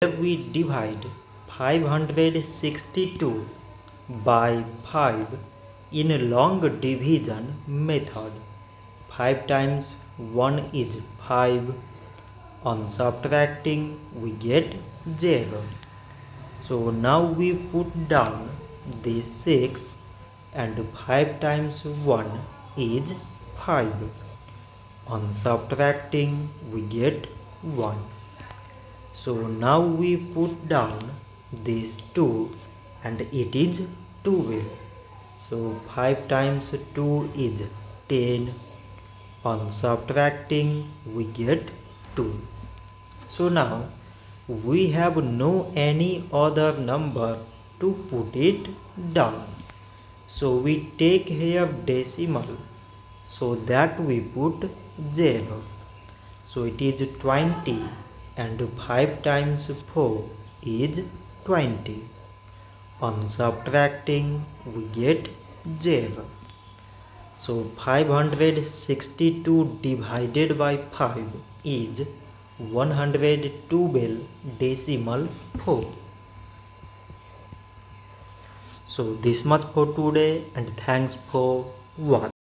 We divide 562 by 5 in a long division method. 5 times 1 is 5. On subtracting we get 0. So now we put down this 6 and 5 times 1 is 5. On subtracting we get 1. So now we put down these 2 and it is 12. So 5 times 2 is 10. On subtracting we get 2. So now we have no any other number to put it down. So we take here decimal, so that we put 0. So it is 20 and 5 times 4 is 20. On subtracting we get 0. So 562 divided by 5 is 112 decimal 4. So this much for today and thanks for watching.